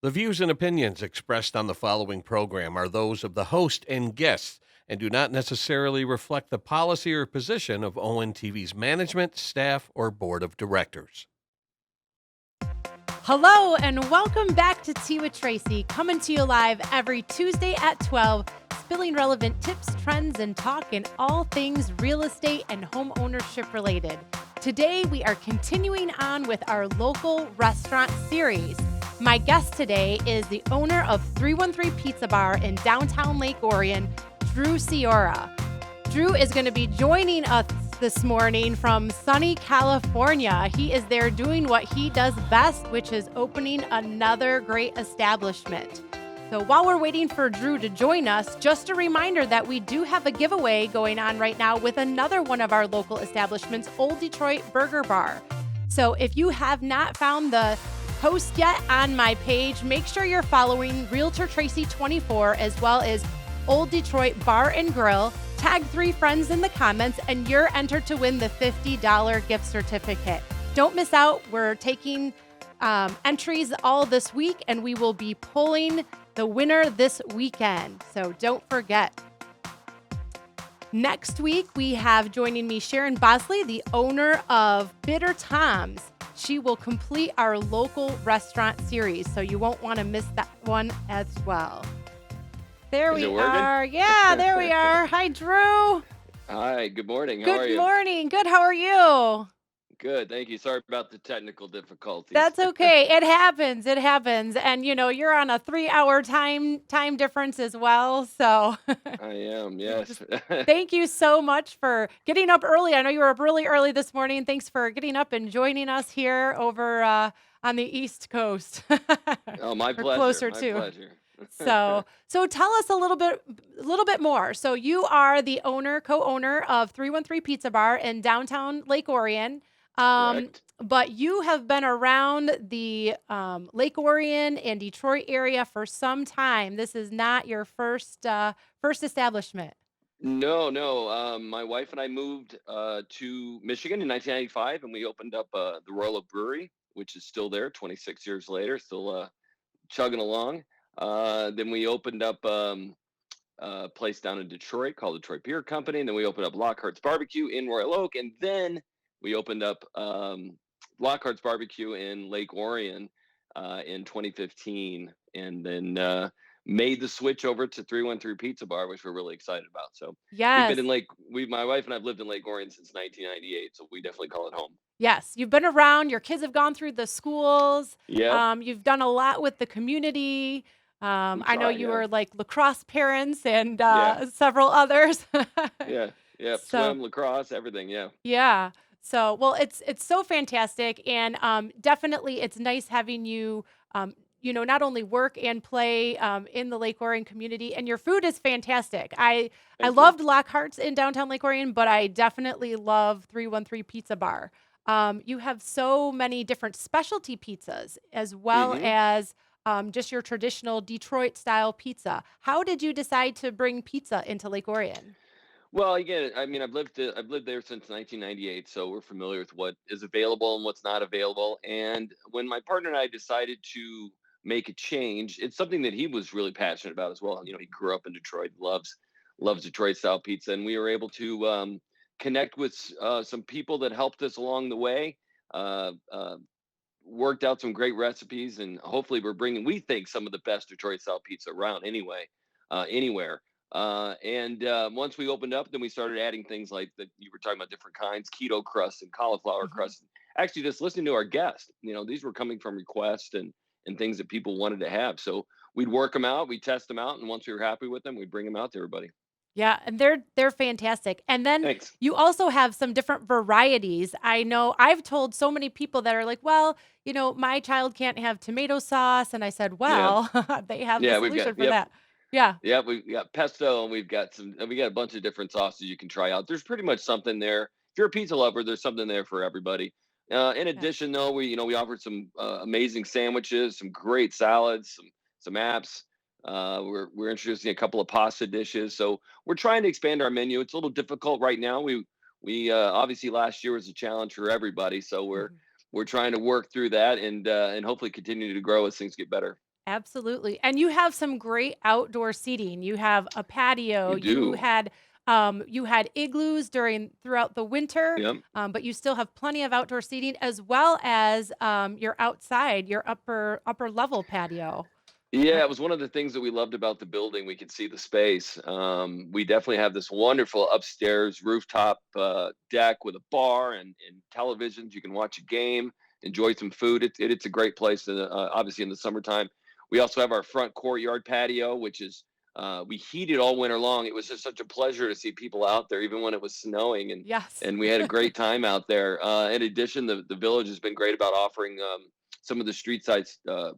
The views and opinions expressed on the following program are those of the host and guests and do not necessarily reflect the policy or position of ONTV's management, staff, or board of directors. Hello and welcome back to Tea with Tracy, coming to you live every Tuesday at 12, spilling relevant tips, trends, and talk in all things real estate and home ownership related. Today, we are continuing on with our local restaurant series. My guest today is the owner of 313 Pizza Bar in downtown Lake Orion, Drew Ciora. Drew is going to be joining us this morning from sunny California. He is there doing what he does best, which is opening another great establishment. So while we're waiting for Drew to join us, just a reminder that we do have a giveaway going on right now with another one of our local establishments, Old Detroit Burger Bar. So if you have not found the post yet on my page, make sure you're following Realtor Tracy 24 as well as Old Detroit Bar and Grill. Tag 3 friends in the comments and you're entered to win the $50 gift certificate. Don't miss out. We're taking entries all this week and we will be pulling the winner this weekend. So don't forget. Next week, we have joining me Sharon Bosley, the owner of Bitter Tom's. She will complete our local restaurant series, so you won't want to miss that one as well. There we are. Yeah, there we are. Hi, Drew. Hi, good morning. How are you? Good morning. Good. How are you? Good, thank you. Sorry about the technical difficulties. That's okay. It happens. It happens. And you're on a 3-hour time difference as well. So I am, yes. thank you so much for getting up early. I know you were up really early this morning. Thanks for getting up and joining us here over on the East Coast. Oh, my Or pleasure. closer My too. pleasure. So tell us a little bit more. So you are the co-owner of 313 Pizza Bar in downtown Lake Orion. Correct. But you have been around the Lake Orion and Detroit area for some time. This is not your first establishment. No. My wife and I moved to Michigan in 1995, and we opened up the Royal Oak Brewery, which is still there 26 years later, still chugging along. Then we opened up a place down in Detroit called Detroit Beer Company, and then we opened up Lockhart's Barbecue in Royal Oak, and then we opened up Lockhart's Barbecue in Lake Orion in 2015, and then made the switch over to 313 Pizza Bar, which we're really excited about. So we've been Yes. my wife and I've lived in Lake Orion since 1998, so we definitely call it home. Yes, you've been around. Your kids have gone through the schools. Yep. You've done a lot with the community. We I know try, you yeah. were like lacrosse parents and Yeah. several others. Yeah. So Swim, lacrosse, everything. Yeah. yeah. So well, it's so fantastic, and definitely it's nice having you. Not only work and play in the Lake Orion community, and your food is fantastic. I Thank you. loved Lockhart's in downtown Lake Orion, but I definitely love 313 Pizza Bar. You have so many different specialty pizzas as well Mhm. as just your traditional Detroit style pizza. How did you decide to bring pizza into Lake Orion? Well, again, I mean, I've lived there since 1998, so we're familiar with what is available and what's not available. And when my partner and I decided to make a change, it's something that he was really passionate about as well. He grew up in Detroit, loves Detroit style pizza, and we were able to connect with some people that helped us along the way. Uh, uh, Worked out some great recipes, and hopefully we're bringing, we think, some of the best Detroit style pizza around anyway, anywhere. And once we opened up, then we started adding things like that you were talking about, different kinds, keto crust and cauliflower Mhm. crust. Actually, just listening to our guests, these were coming from requests and things that people wanted to have. So we'd work them out, we'd test them out, and once we were happy with them, we'd bring them out to everybody. Yeah, and they're fantastic. And then Thanks. you also have some different varieties. I know I've told so many people that are like, "Well, my child can't have tomato sauce." And I said, Yeah, "Well, they have the yeah, we've solution got, for yep. that." Yeah. Yeah, we've got pesto, and we got a bunch of different sauces you can try out. There's pretty much something there. If you're a pizza lover, there's something there for everybody. In Yeah. addition, though, we offered some amazing sandwiches, some great salads, some apps. We're introducing a couple of pasta dishes, so we're trying to expand our menu. It's a little difficult right now. We obviously last year was a challenge for everybody, so we're Mhm. we're trying to work through that and hopefully continue to grow as things get better. Absolutely. And you have some great outdoor seating. You have a patio. We You do. had igloos throughout the winter, Yep. but you still have plenty of outdoor seating as well as your outside, your upper level patio. Yeah, Uh, it was one of the things that we loved about the building. We could see the space. We definitely have this wonderful upstairs rooftop deck with a bar and televisions. You can watch a game, enjoy some food. It's a great place. And obviously in the summertime, we also have our front courtyard patio, which is we heated all winter long. It was just such a pleasure to see people out there, even when it was snowing, yes. and we had a great time out there. In addition, the village has been great about offering some of the street side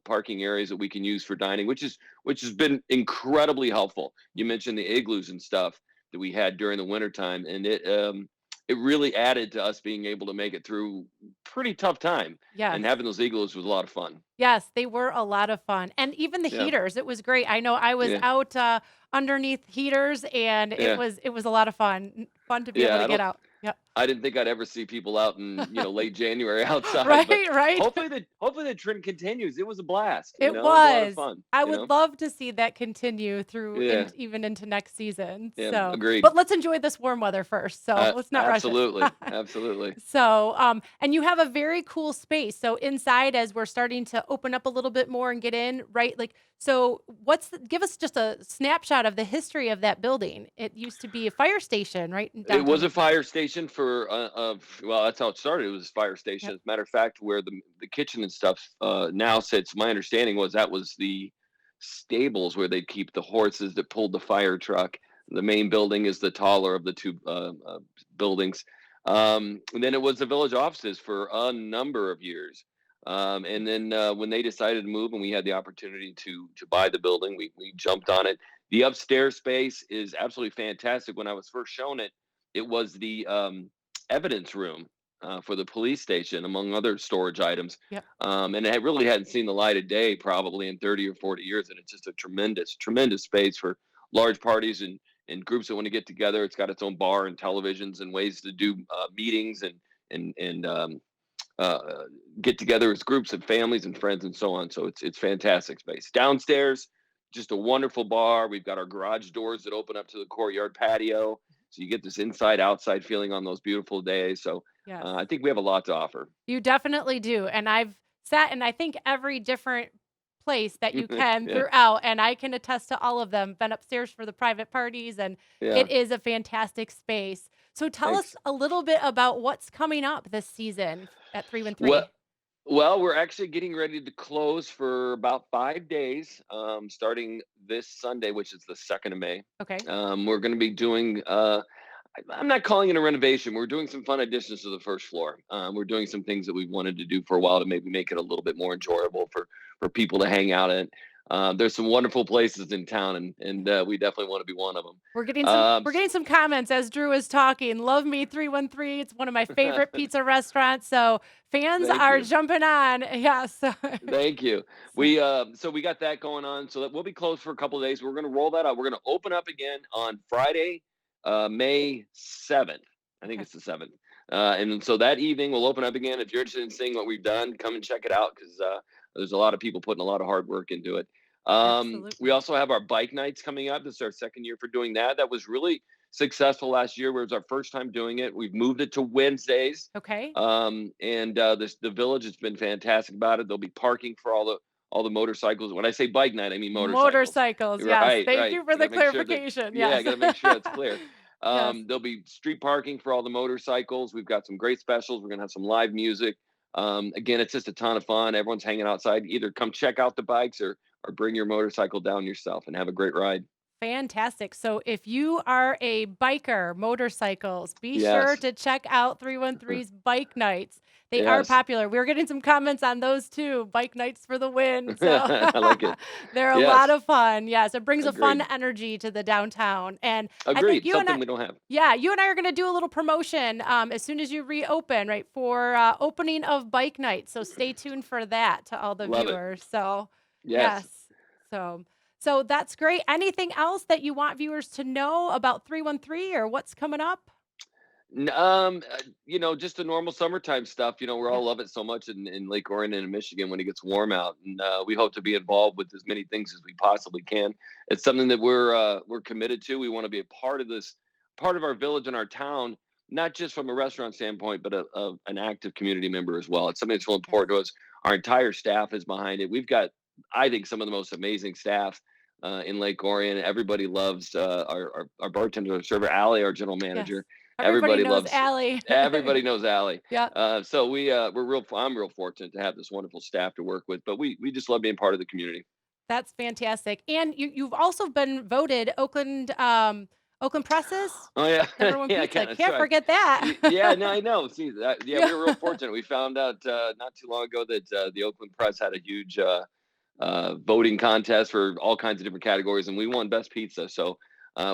parking areas that we can use for dining, which has been incredibly helpful. You mentioned the igloos and stuff that we had during the wintertime, and it really added to us being able to make it through pretty tough time. And Yes. having those igloos was a lot of fun. Yes, they were a lot of fun, and even the Yeah, heaters, it was great. I know I was yeah, out, underneath heaters, and it yeah, was it was a lot of fun to be able yeah. to I get don't. out. Yep. I didn't think I'd ever see people out in late January outside, Right, but right. hopefully the trend continues. It was a blast. It It was a lot of was. fun. I You would know. love to see that continue through Yeah, even into next season, yeah. so Agreed. but let's enjoy this warm weather first, so let's not rush it. Absolutely, absolutely. So, and you have a very cool space. So inside, as we're starting to open up a little bit more and get in, right? Like, so give us just a snapshot of the history of that building. It used to be a fire station, right in It was downtown. a fire station for, well, that's how it started. It was a fire station. Yep. As a matter of fact, where the kitchen and stuff now sits, my understanding was that was the stables where they'd keep the horses that pulled the fire truck. The main building is the taller of the two buildings. And then it was the village offices for a number of years. And then when they decided to move and we had the opportunity to buy the building, we jumped on it. The upstairs space is absolutely fantastic. When I was first shown it, it was the evidence room for the police station, among other storage items. Yep. And it really hadn't seen the light of day probably in 30 or 40 years. And it's just a tremendous, tremendous space for large parties and groups that want to get together. It's got its own bar and televisions and ways to do meetings and uh, get together as groups of families and friends and so on. So it's fantastic space. Downstairs, just a wonderful bar. We've got our garage doors that open up to the courtyard patio, so you get this inside outside feeling on those beautiful days. So Yes. I think we have a lot to offer. You definitely do, and I've sat in, I think, every different place that you can Yeah, throughout, and I can attest to all of them. Been upstairs for the private parties, and yeah. it is a fantastic space. So tell us Thanks. a little bit about what's coming up this season at Well, 313. well, we're actually getting ready to close for about 5 days, starting this Sunday, which is the 2nd of May. Okay. We're going to be doing I'm not calling it a renovation. We're doing some fun additions to the first floor. We're doing some things that we've wanted to do for a while to maybe make it a little bit more enjoyable for people to hang out in. There's some wonderful places in town, and we definitely want to be one of them. We're getting some comments as Drew is talking. Love me 313. It's one of my favorite pizza restaurants. So fans Thank are you. jumping on. Yeah. So, Thank you. so So we got that going on. So that we'll be closed for a couple of days. We're going to roll that out. We're going to open up again on Friday, May 7th. I think okay. it's the 7th. And so that evening we'll open up again. If you're interested in seeing what we've done, come and check it out because there's a lot of people putting a lot of hard work into it. We Absolutely. also have our bike nights coming up. This is our second year for doing that. That was really successful last year. It was our first time doing it. We've moved it to Wednesdays. Okay. And the village has been fantastic about it. There'll be parking for all the motorcycles. When I say bike night, I mean motorcycles. Motorcycles, yes. Right, Thank right. you for I the gotta make sure that clarification. yeah, I Yes. gotta make sure that's clear. Yes. There'll be street parking for all the motorcycles. We've got some great specials. We're gonna have some live music. Again, it's just a ton of fun. Everyone's hanging outside. Either come check out the bikes or bring your motorcycle down yourself and have a great ride. Fantastic. So if you are a biker, motorcycles, be sure Yes. to check out 313's bike nights. They are Yes. popular. We're getting some comments on those too. Bike nights for the win. So I like it. they're a lot Yes. of fun. Yes, it brings a fun Agreed. energy to the downtown. And I think Agreed. Something we don't have. you and I are going to do a little promotion as soon as you reopen, right, for opening of bike night. So stay tuned for that to all the Love it. viewers. So, Yes. yes. So, so that's great. Anything else that you want viewers to know about 313 or what's coming up? Just the normal summertime stuff. We Yeah. all love it so much in Lake Orion and in Michigan when it gets warm out, and we hope to be involved with as many things as we possibly can. It's something that we're committed to. We want to be a part of this, part of our village and our town, not just from a restaurant standpoint, but an active community member as well. It's something that's real Yes. important to us. Our entire staff is behind it. We've got, I think, some of the most amazing staff. In Lake Orion, everybody loves our bartender, our server, Allie, our general Yes. manager. Everybody Everybody knows loves Allie. Everybody knows Allie. Yeah. So I'm real fortunate to have this wonderful staff to work with, but we just love being part of the community. That's fantastic. And you've also been voted Oakland Presses Oh yeah, number one yeah, pizza. kind of. Can't So forget that. yeah, no, I know. See, yeah, Yeah. we were real fortunate. We found out not too long ago that the Oakland Press had a huge voting contest for all kinds of different categories, and we won best pizza. So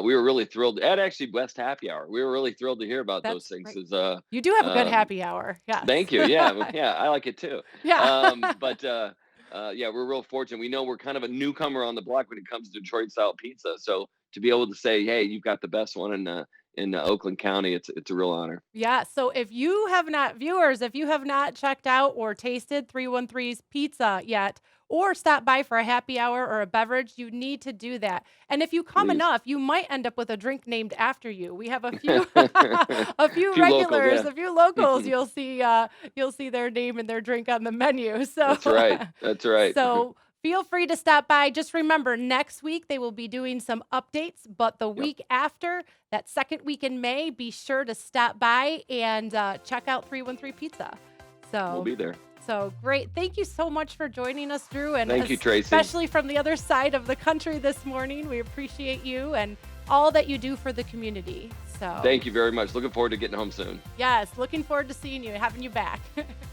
we were really thrilled. And actually, best happy hour. We were really thrilled to hear about those That's things. great. As You do have a good um, happy hour. Yes. Thank you. Yeah, yeah, I like it too. Yeah. Yeah, we're real fortunate. We know we're kind of a newcomer on the block when it comes to Detroit style pizza. So to be able to say, "Hey, you've got the best one in Oakland County," it's a real honor. Yeah. So if you have not, viewers, if you have not checked out or tasted 313's pizza yet, or stopped by for a happy hour or a beverage, you need to do that. And if you come Please, enough, you might end up with a drink named after you. We have a few, a a few few locals, regulars, yeah. a few locals. You'll see their name and their drink on the menu. So, That's right. That's right. so feel free to stop by. Just remember, next week they will be doing some updates, but the Yep, week after, that second week in May, be sure to stop by and check out 313 Pizza. we'll So, be there. so great. Thank you so much for joining us, Drew, and Thank you, Tracy. especially from the other side of the country this morning. We appreciate you and all that you do for the community. So, Thank you very much. Looking forward to getting home soon. yes, looking forward to seeing you, having you back.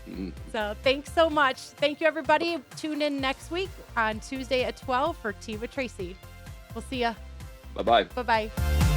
Mhm. So thanks so much. Thank you, everybody. Tune in next week on Tuesday at 12 for Tea with Tracy. We'll see ya. Bye bye. Bye-bye.